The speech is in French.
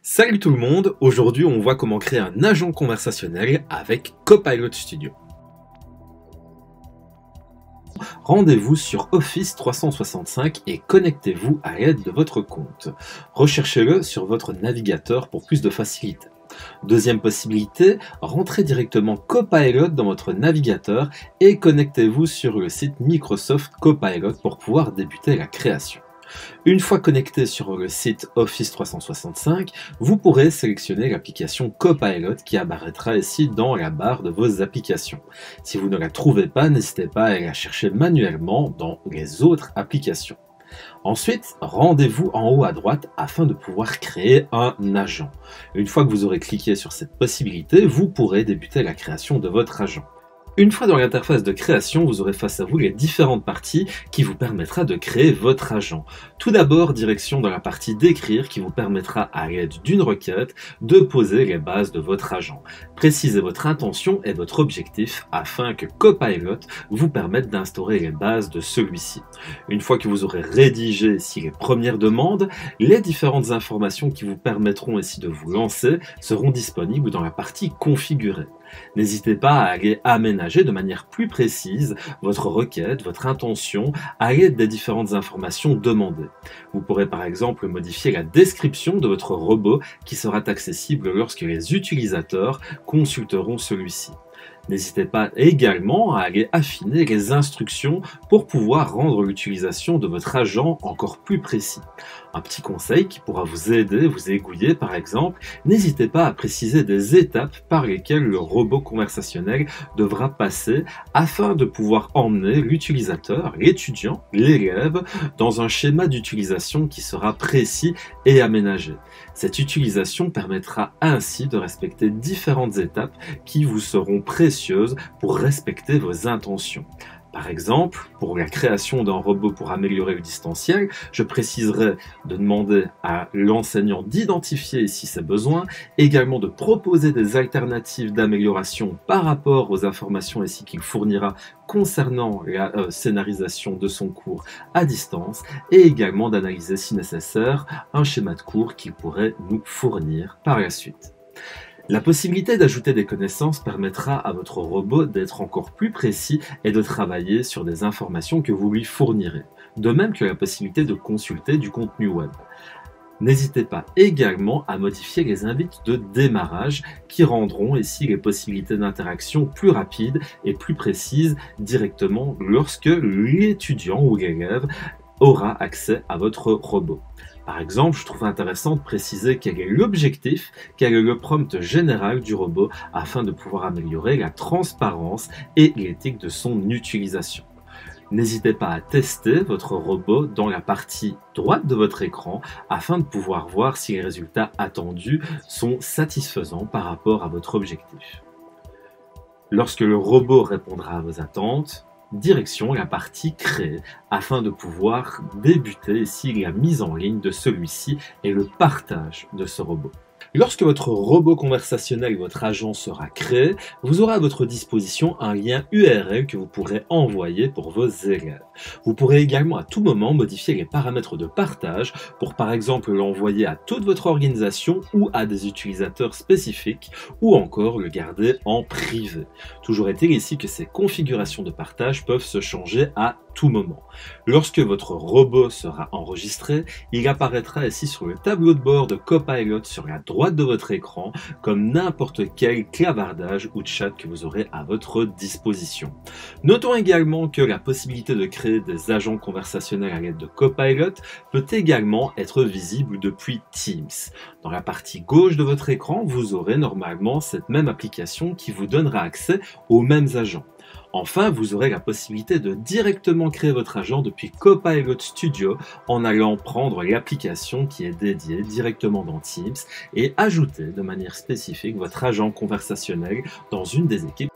Salut tout le monde, aujourd'hui on voit comment créer un agent conversationnel avec Copilot Studio. Rendez-vous sur Office 365 et connectez-vous à l'aide de votre compte. Recherchez-le sur votre navigateur pour plus de facilité. Deuxième possibilité, rentrez directement Copilot dans votre navigateur et connectez-vous sur le site Microsoft Copilot pour pouvoir débuter la création. Une fois connecté sur le site Office 365, vous pourrez sélectionner l'application Copilot qui apparaîtra ici dans la barre de vos applications. Si vous ne la trouvez pas, n'hésitez pas à la chercher manuellement dans les autres applications. Ensuite, rendez-vous en haut à droite afin de pouvoir créer un agent. Une fois que vous aurez cliqué sur cette possibilité, vous pourrez débuter la création de votre agent. Une fois dans l'interface de création, vous aurez face à vous les différentes parties qui vous permettra de créer votre agent. Tout d'abord, direction dans la partie d'écrire qui vous permettra à l'aide d'une requête de poser les bases de votre agent. Précisez votre intention et votre objectif afin que Copilot vous permette d'instaurer les bases de celui-ci. Une fois que vous aurez rédigé ici les premières demandes, les différentes informations qui vous permettront ici de vous lancer seront disponibles dans la partie configurer. N'hésitez pas à aller aménager de manière plus précise votre requête, votre intention à l'aide des différentes informations demandées. Vous pourrez par exemple modifier la description de votre robot qui sera accessible lorsque les utilisateurs consulteront celui-ci. N'hésitez pas également à aller affiner les instructions pour pouvoir rendre l'utilisation de votre agent encore plus précis. Un petit conseil qui pourra vous aider, vous aiguiller par exemple, n'hésitez pas à préciser des étapes par lesquelles le robot conversationnel devra passer afin de pouvoir emmener l'utilisateur, l'étudiant, l'élève dans un schéma d'utilisation qui sera précis et aménagé. Cette utilisation permettra ainsi de respecter différentes étapes qui vous seront précieuses pour respecter vos intentions. Par exemple, pour la création d'un robot pour améliorer le distanciel, je préciserai de demander à l'enseignant d'identifier ici ses besoins, également de proposer des alternatives d'amélioration par rapport aux informations ici qu'il fournira concernant la scénarisation de son cours à distance, et également d'analyser si nécessaire un schéma de cours qu'il pourrait nous fournir par la suite. La possibilité d'ajouter des connaissances permettra à votre robot d'être encore plus précis et de travailler sur des informations que vous lui fournirez, de même que la possibilité de consulter du contenu web. N'hésitez pas également à modifier les invites de démarrage qui rendront ici les possibilités d'interaction plus rapides et plus précises directement lorsque l'étudiant ou l'élève aura accès à votre robot. Par exemple, je trouve intéressant de préciser quel est l'objectif, quel est le prompt général du robot afin de pouvoir améliorer la transparence et l'éthique de son utilisation. N'hésitez pas à tester votre robot dans la partie droite de votre écran afin de pouvoir voir si les résultats attendus sont satisfaisants par rapport à votre objectif. Lorsque le robot répondra à vos attentes, direction la partie créer afin de pouvoir débuter ici la mise en ligne de celui-ci et le partage de ce robot. Lorsque votre robot conversationnel, votre agent sera créé, vous aurez à votre disposition un lien URL que vous pourrez envoyer pour vos élèves. Vous pourrez également à tout moment modifier les paramètres de partage pour par exemple l'envoyer à toute votre organisation ou à des utilisateurs spécifiques ou encore le garder en privé. Toujours est-il ici que ces configurations de partage peuvent se changer à tout moment. Lorsque votre robot sera enregistré, il apparaîtra ici sur le tableau de bord de Copilot sur la droite de votre écran comme n'importe quel clavardage ou chat que vous aurez à votre disposition. Notons également que la possibilité de créer des agents conversationnels à l'aide de Copilot peut également être visible depuis Teams. Dans la partie gauche de votre écran, vous aurez normalement cette même application qui vous donnera accès aux mêmes agents. Enfin, vous aurez la possibilité de directement créer votre agent depuis Copilot Studio en allant prendre l'application qui est dédiée directement dans Teams et ajouter de manière spécifique votre agent conversationnel dans une des équipes